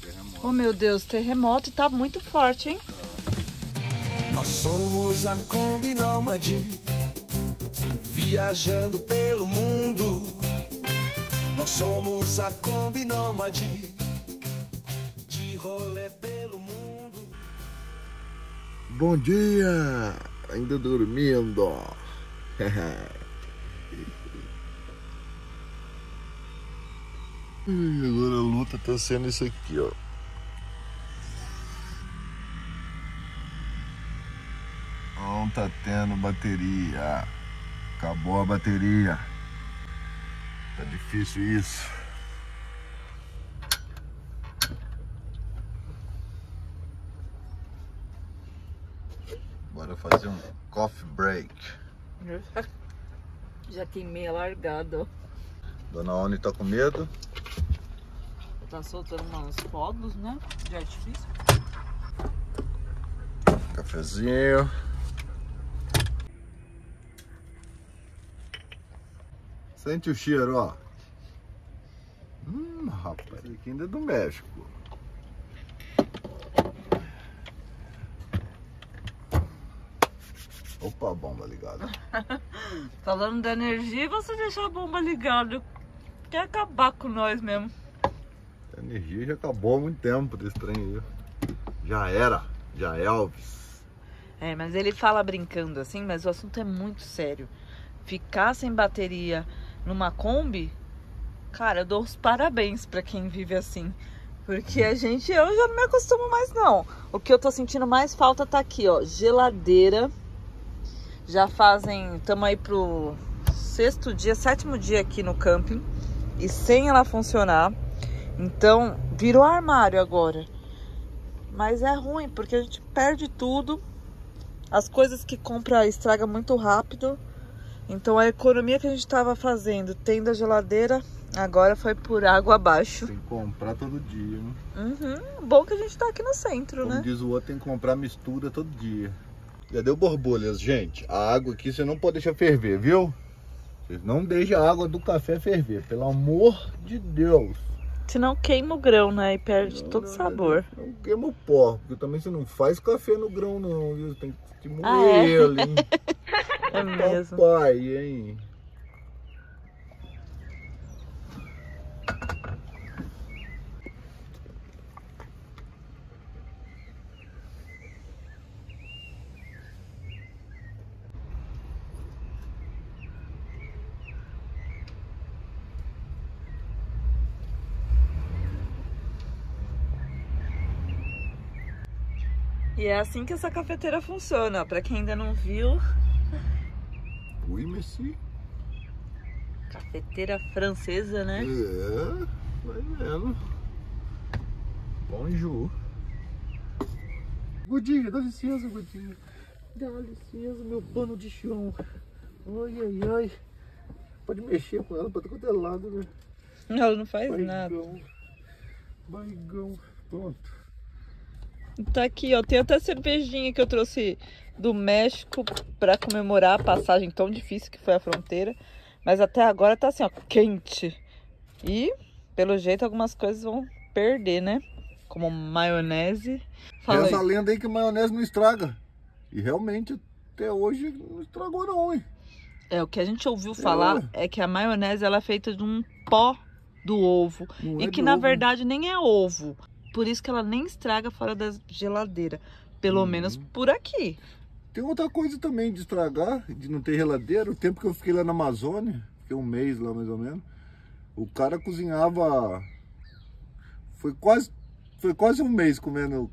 Terremoto. Oh meu Deus, terremoto tá muito forte, hein? Nós somos a Kombi Nômade, viajando pelo mundo. Nós somos a Kombi Nômade, de rolê pelo mundo. Bom dia! Ainda dormindo. E agora a luta tá sendo isso aqui, ó. Não tá tendo bateria. Acabou a bateria. Tá difícil isso. Bora fazer um coffee break. Já queimei a largada, ó. Dona Oni tá com medo. Tá soltando uns fogos, né? De artifício. Cafezinho. Sente o cheiro, ó. Rapaz, isso aqui ainda é do México. Opa, a bomba ligada. Falando da energia, você deixar a bomba ligada. Quer acabar com nós mesmo. A energia já acabou há muito tempo desse trem aí. Já era, já é Elvis. É, mas ele fala brincando assim, mas o assunto é muito sério. Ficar sem bateria numa Kombi, cara, eu dou os parabéns pra quem vive assim. Porque eu já não me acostumo mais não. O que eu tô sentindo mais falta tá aqui, ó, geladeira. Já estamos aí pro sétimo dia aqui no camping. E sem ela funcionar. Então, virou armário agora. Mas é ruim, porque a gente perde tudo. As coisas que compra estraga muito rápido. Então a economia que a gente estava fazendo, tendo a geladeira, agora foi por água abaixo. Tem que comprar todo dia, né? Bom que a gente tá aqui no centro, Como né? diz o outro, tem que comprar mistura todo dia. Já deu borbulhas, gente. A água aqui você não pode deixar ferver, viu? Vocês não deixem a água do café ferver, pelo amor de Deus. Senão queima o grão, né? E perde todo o sabor. Não queima o pó, porque também você não faz café no grão, não, viu? Tem que moer é? ele, hein? É mesmo. Papai, hein? E é assim que essa cafeteira funciona. Pra quem ainda não viu, Ui, Messi. cafeteira francesa, né? É, vai vendo. Bonjour. Godinho, dá licença, Godinho. Dá licença, meu pano de chão. Ai, ai, ai. Pode mexer com ela pra todo quanto é lado, né? Ela não faz nada. Barrigão. Pronto. Tá aqui, ó. Tem até cervejinha que eu trouxe do México pra comemorar a passagem tão difícil que foi a fronteira. Mas até agora tá assim, ó, quente. E, pelo jeito, algumas coisas vão perder, né? Como maionese. Fala Essa aí. lenda aí que maionese não estraga. E realmente, até hoje, não estragou não, hein? É, o que a gente ouviu falar é que a maionese ela é feita de um pó do ovo. Não E é que, de na ovo. verdade, nem é ovo. Por isso que ela nem estraga fora da geladeira. Pelo menos por aqui. Tem outra coisa também de estragar, de não ter geladeira. O tempo que eu fiquei lá na Amazônia, fiquei um mês lá mais ou menos, o cara cozinhava... Foi quase um mês comendo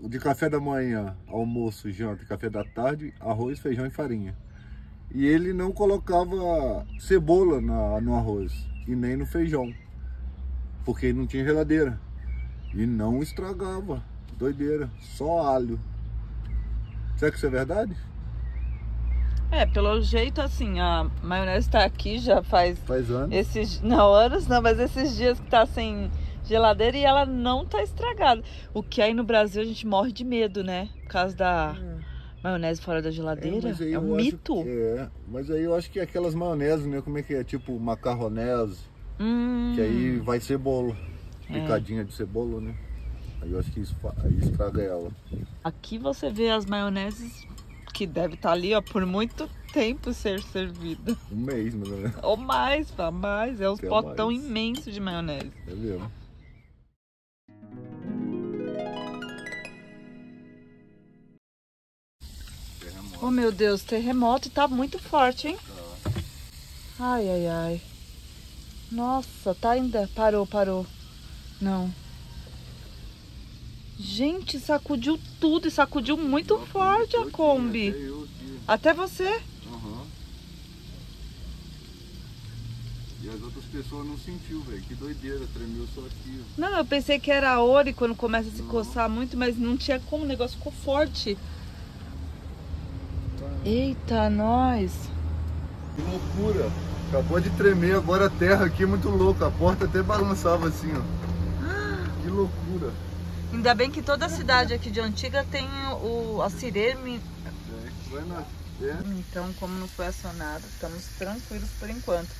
de café da manhã, almoço, janta, café da tarde, arroz, feijão e farinha. E ele não colocava cebola no arroz e nem no feijão, porque ele não tinha geladeira. E não estragava. Doideira. Só alho. Será que isso é verdade? É, pelo jeito, assim, a maionese tá aqui já faz anos. Não, anos não, mas esses dias que tá sem geladeira e ela não tá estragada. O que aí no Brasil a gente morre de medo, né? Por causa da maionese fora da geladeira. É um mito. Mas aí eu acho que aquelas maioneses, né? Como é que é? Tipo macarronese. Que aí vai cebola. Picadinha de cebola, né? Aí eu acho que isso aí estraga ela. Aqui você vê as maioneses que deve estar ali, ó, por muito tempo ser servida. Um mês, mais ou menos. Ou mais, pá, mais. É uns Até potão mais. imenso de maionese. É mesmo. Oh, meu Deus, terremoto tá muito forte, hein? Ai, ai, ai. Nossa, tá ainda. Parou. Não. Gente, sacudiu tudo e sacudiu muito forte a Kombi. Até eu aqui. Até você? Aham. E as outras pessoas não sentiu, velho. Que doideira, tremeu só aqui. Não, eu pensei que era a Ori quando começa a se coçar muito, mas não tinha como, o negócio ficou forte. Eita, nós. Que loucura. Acabou de tremer agora a terra aqui, muito louca. A porta até balançava assim, ó. Que loucura. Ainda bem que toda a cidade aqui de Antiga tem a sirene. Então, como não foi acionado, estamos tranquilos por enquanto.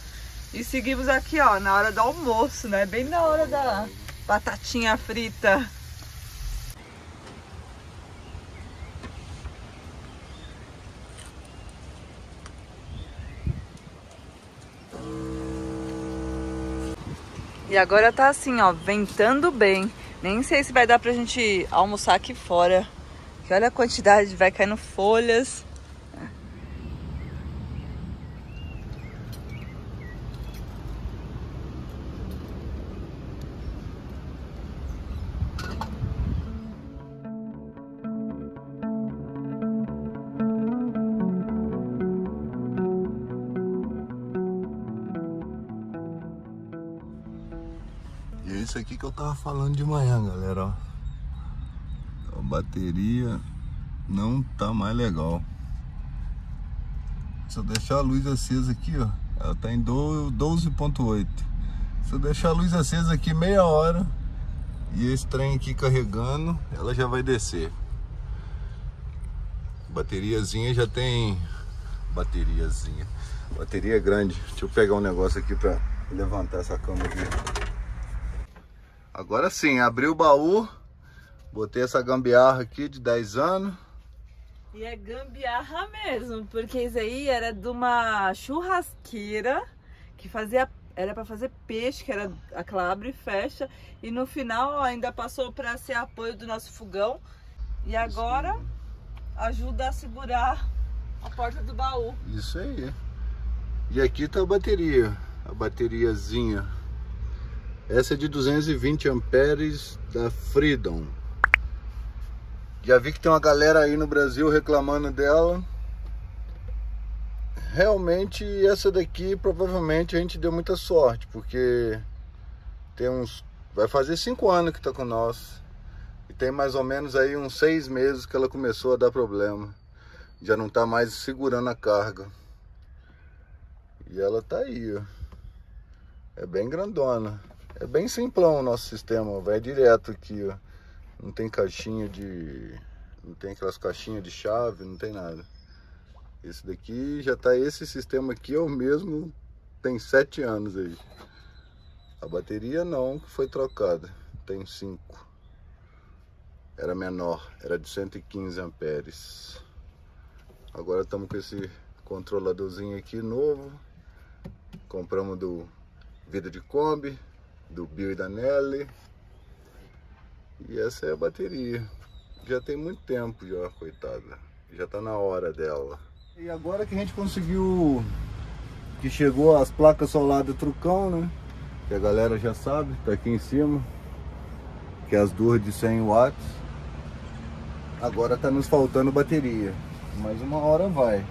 E seguimos aqui, ó, na hora do almoço, né? Bem na hora da batatinha frita. E agora tá assim, ó, ventando bem. Nem sei se vai dar pra gente almoçar aqui fora. Que olha a quantidade, vai caindo folhas. E é isso aqui que eu tava falando de manhã, galera, ó. A bateria não tá mais legal. Se eu deixar a luz acesa aqui, ó, ela tá em 12.8. Se eu deixar a luz acesa aqui meia hora e esse trem aqui carregando, ela já vai descer. Bateriazinha já tem... Bateriazinha. Bateria grande. Deixa eu pegar um negócio aqui pra levantar essa cama aqui. Agora sim, abri o baú, botei essa gambiarra aqui de 10 anos. E é gambiarra mesmo, porque isso aí era de uma churrasqueira que era para fazer peixe, que era aquela abre e fecha. E no final ainda passou para ser apoio do nosso fogão. E agora ajuda a segurar a porta do baú. Isso aí. E aqui tá a bateriazinha. Essa é de 220 amperes da Freedom. Já vi que tem uma galera aí no Brasil reclamando dela. Realmente essa daqui provavelmente a gente deu muita sorte, porque vai fazer 5 anos que tá com nós. E tem mais ou menos aí uns 6 meses que ela começou a dar problema. Já não tá mais segurando a carga. E ela tá aí, ó. É bem grandona. É bem simplão o nosso sistema, vai direto aqui, ó. Não tem caixinha de... Não tem aquelas caixinhas de chave, não tem nada. Esse daqui já tá, esse sistema aqui é o mesmo, tem 7 anos aí. A bateria não, que foi trocada, tem 5. Era menor, era de 115 amperes. Agora estamos com esse controladorzinho aqui novo. Compramos do Vida de Kombi, do Bill e da Nelly. E essa é a bateria. Já tem muito tempo já, coitada. Já tá na hora dela. E agora que a gente conseguiu, que chegou as placas soladas trucão, né? Que a galera já sabe, tá aqui em cima. Que é as duas de 100 watts. Agora tá nos faltando bateria. Mas uma hora vai.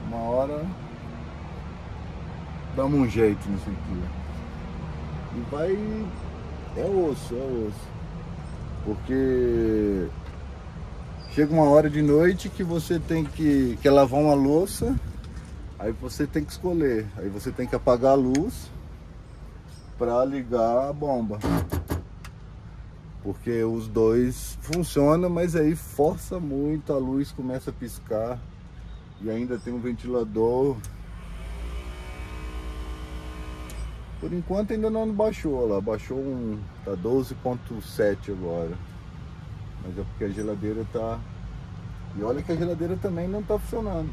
Uma hora damos um jeito nisso aqui. E vai... É osso, é osso. Porque chega uma hora de noite que você tem que lavar uma louça. Aí você tem que escolher. Aí você tem que apagar a luz para ligar a bomba. Porque os dois funcionam, mas aí força muito, a luz começa a piscar. E ainda tem um ventilador. Por enquanto ainda não baixou lá, baixou tá 12.7 agora. Mas é porque a geladeira tá... E olha que a geladeira também não tá funcionando.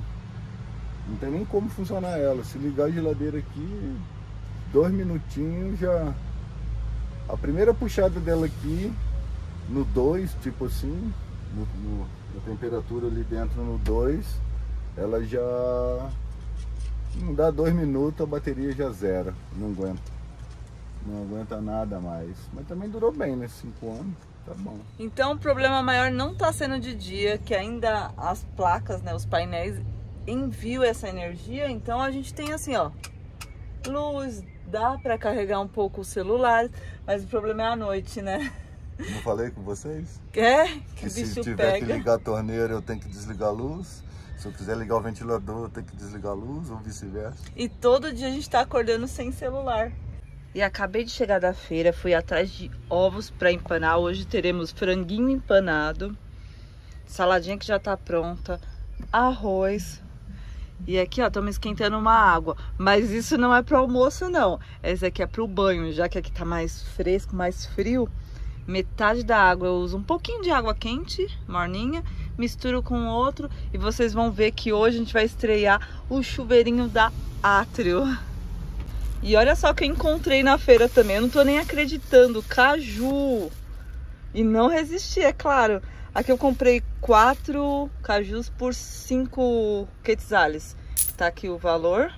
Não tem nem como funcionar ela. Se ligar a geladeira aqui, 2 minutinhos já... A primeira puxada dela aqui, no 2, tipo assim, na temperatura ali dentro no 2, ela já... Não dá 2 minutos, a bateria já zera. Não aguenta. Não aguenta nada mais. Mas também durou bem, né? 5 anos. Tá bom. Então o problema maior não tá sendo de dia, que ainda as placas, né, os painéis enviam essa energia. Então a gente tem assim, ó, luz, dá pra carregar um pouco o celular, mas o problema é à noite, né? Não falei com vocês? Que se bicho tiver pega. que ligar a torneira, eu tenho que desligar a luz. Se eu quiser ligar o ventilador, eu tenho que desligar a luz, ou vice-versa. E todo dia a gente tá acordando sem celular. E acabei de chegar da feira, fui atrás de ovos para empanar. Hoje teremos franguinho empanado, saladinha que já tá pronta, arroz. E aqui, ó, estamos esquentando uma água. Mas isso não é para almoço, não. Essa aqui é para o banho, já que aqui tá mais fresco, mais frio. Metade da água eu uso um pouquinho de água quente, morninha, misturo com outro. E vocês vão ver que hoje a gente vai estrear o chuveirinho da Átrio. E olha só o que eu encontrei na feira também, eu não tô nem acreditando, caju. E não resisti, é claro. Aqui eu comprei 4 cajus por 5 quetzales. Tá aqui o valor.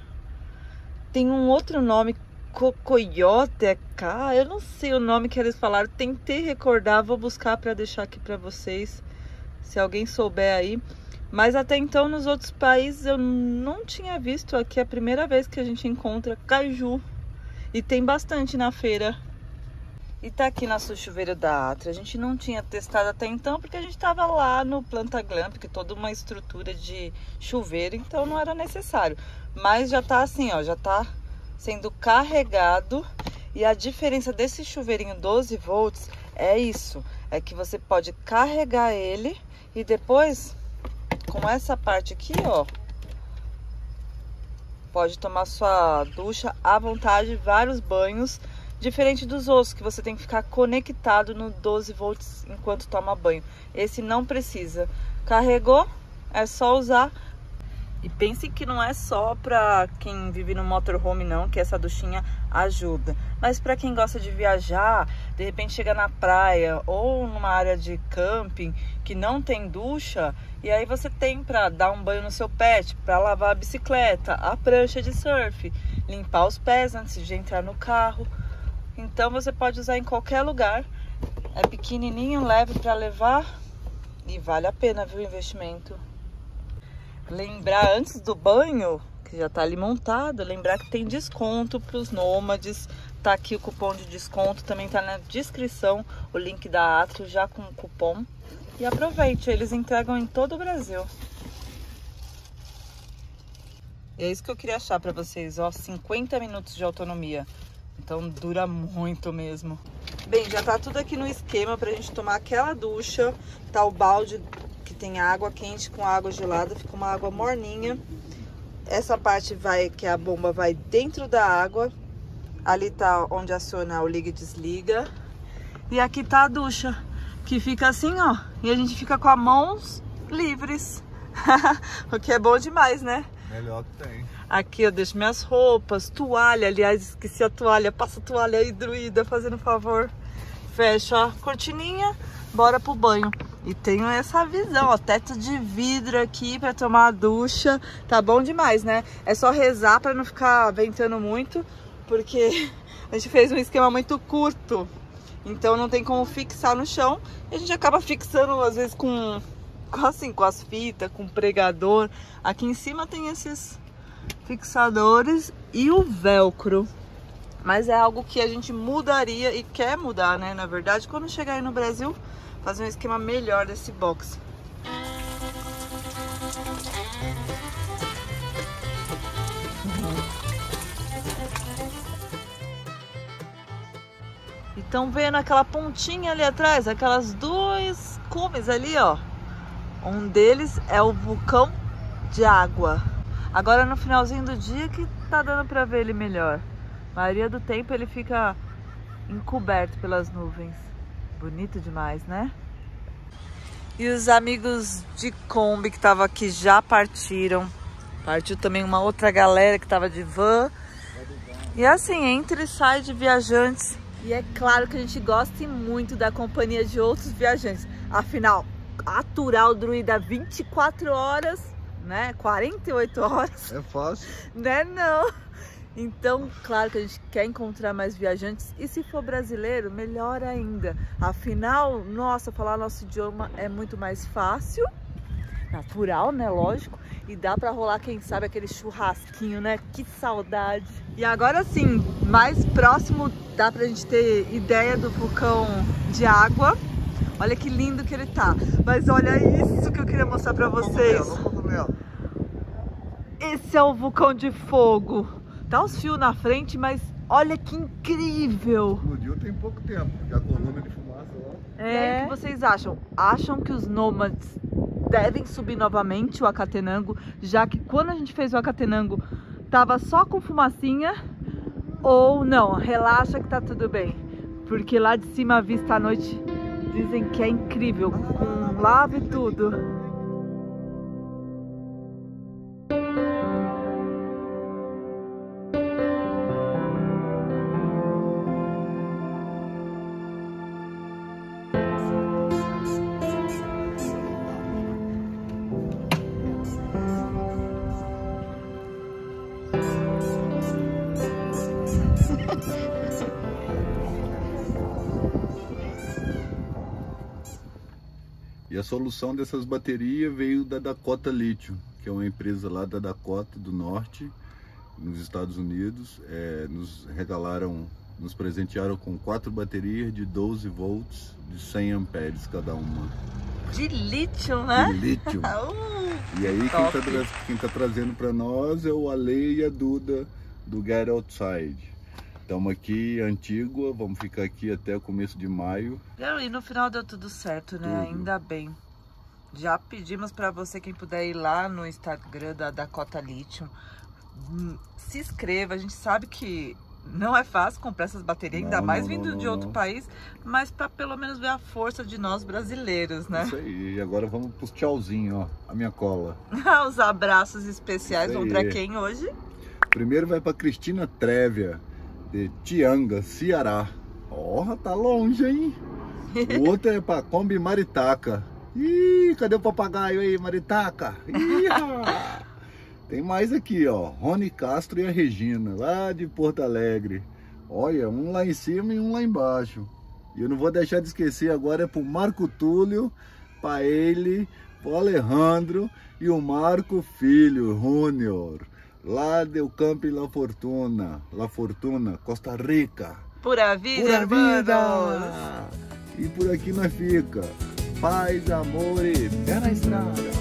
Tem um outro nome, cocoyoteca, eu não sei o nome que eles falaram. Tentei recordar, vou buscar pra deixar aqui pra vocês, se alguém souber aí. Mas até então nos outros países eu não tinha visto. Aqui é a primeira vez que a gente encontra caju. E tem bastante na feira. E tá aqui nosso chuveiro da Átrio. A gente não tinha testado até então porque a gente tava lá no Planta Glamp, que toda uma estrutura de chuveiro, então não era necessário. Mas já tá assim, ó, já tá sendo carregado. E a diferença desse chuveirinho 12 volts é isso. É que você pode carregar ele e depois... Com essa parte aqui, ó, pode tomar sua ducha à vontade, vários banhos, diferente dos outros, que você tem que ficar conectado no 12 volts enquanto toma banho. Esse não precisa. Carregou, é só usar. E pense que não é só para quem vive no motorhome não, que essa duchinha ajuda. Mas para quem gosta de viajar, de repente chega na praia ou numa área de camping que não tem ducha, e aí você tem para dar um banho no seu pet, para lavar a bicicleta, a prancha de surf, limpar os pés antes de entrar no carro. Então você pode usar em qualquer lugar. É pequenininho, leve para levar e vale a pena, viu, o investimento. Lembrar antes do banho, que já tá ali montado, lembrar que tem desconto para os nômades. Tá aqui o cupom de desconto, também tá na descrição o link da Átrio já com o cupom. E aproveite, eles entregam em todo o Brasil. E é isso que eu queria achar para vocês, ó, 50 minutos de autonomia. Então dura muito mesmo. Bem, já tá tudo aqui no esquema pra gente tomar aquela ducha. Tá o balde que tem água quente com água gelada, fica uma água morninha. Essa parte vai, que a bomba vai dentro da água. Ali tá onde aciona o liga e desliga. E aqui tá a ducha, que fica assim, ó. E a gente fica com as mãos livres. O que é bom demais, né? Melhor que tem. Aqui eu deixo minhas roupas, toalha, aliás, esqueci a toalha. Passa a toalha aí, druida, fazendo favor. Fecha a cortininha, bora pro banho. E tenho essa visão, ó, teto de vidro aqui pra tomar a ducha. Tá bom demais, né? É só rezar pra não ficar ventando muito, porque a gente fez um esquema muito curto. Então não tem como fixar no chão. E a gente acaba fixando, às vezes, com as fitas, com pregador. Aqui em cima tem esses fixadores e o velcro. Mas é algo que a gente mudaria e quer mudar, né? Na verdade, quando chegar aí no Brasil, fazer um esquema melhor desse box. E estão vendo aquela pontinha ali atrás, aquelas duas cumes ali, ó. Um deles é o vulcão de água. Agora no finalzinho do dia que tá dando pra ver ele melhor. A maioria do tempo ele fica encoberto pelas nuvens. Bonito demais, né? E os amigos de Kombi que estavam aqui já partiram. Partiu também uma outra galera que estava de van. E assim, entra e sai de viajantes. E é claro que a gente gosta muito da companhia de outros viajantes. Afinal, aturar o druida 24 horas, né? 48 horas. É fácil. Né? Não. Então, claro que a gente quer encontrar mais viajantes. E se for brasileiro, melhor ainda. Afinal, nossa, falar nosso idioma é muito mais fácil. Natural, né? Lógico. E dá pra rolar, quem sabe, aquele churrasquinho, né? Que saudade! E agora sim, mais próximo dá pra gente ter ideia do vulcão de água. Olha que lindo que ele tá. Mas olha isso que eu queria mostrar pra vocês. Esse é o vulcão de fogo. Tá os fios na frente, mas olha que incrível! Explodiu tem pouco tempo, já a coluna de fumaça lá. E aí, o que vocês acham? Acham que os nômades devem subir novamente o Acatenango, já que quando a gente fez o Acatenango tava só com fumacinha, ou não, relaxa que tá tudo bem, porque lá de cima a vista à noite dizem que é incrível, com lava e tudo. E a solução dessas baterias veio da Dakota Lithium, que é uma empresa lá da Dakota do Norte, nos Estados Unidos. Nos regalaram, nos presentearam com 4 baterias de 12 volts, de 100 amperes cada uma. De lítio, né? De lítio. E aí quem tá trazendo para nós é o Ale e a Duda do Get Outside. Estamos aqui em Antígua, vamos ficar aqui até o começo de maio. E no final deu tudo certo, né? Tudo. Ainda bem. Já pedimos para você, quem puder ir lá no Instagram da Dakota Lithium, se inscreva. A gente sabe que não é fácil comprar essas baterias, ainda mais vindo de outro país, mas para pelo menos ver a força de nós brasileiros, né? Isso aí, e agora vamos pros tchauzinho, ó, a minha cola. Os abraços especiais vão para quem hoje? Primeiro vai para Cristina Trévia, de Tianga, Ceará. Ó, tá longe, hein? O outro é para Kombi Maritaca. Ih, cadê o papagaio aí, Maritaca? Ih, tem mais aqui, ó. Rony Castro e a Regina, lá de Porto Alegre. Olha, um lá em cima e um lá embaixo. E eu não vou deixar de esquecer agora, é pro Marco Túlio, para ele, pro Alejandro e o Marco Filho, Júnior, lá do Camping La Fortuna, Costa Rica. Pura vida, Pura hermanos! vida! E por aqui nós fica. Paz, amor e pé na estrada.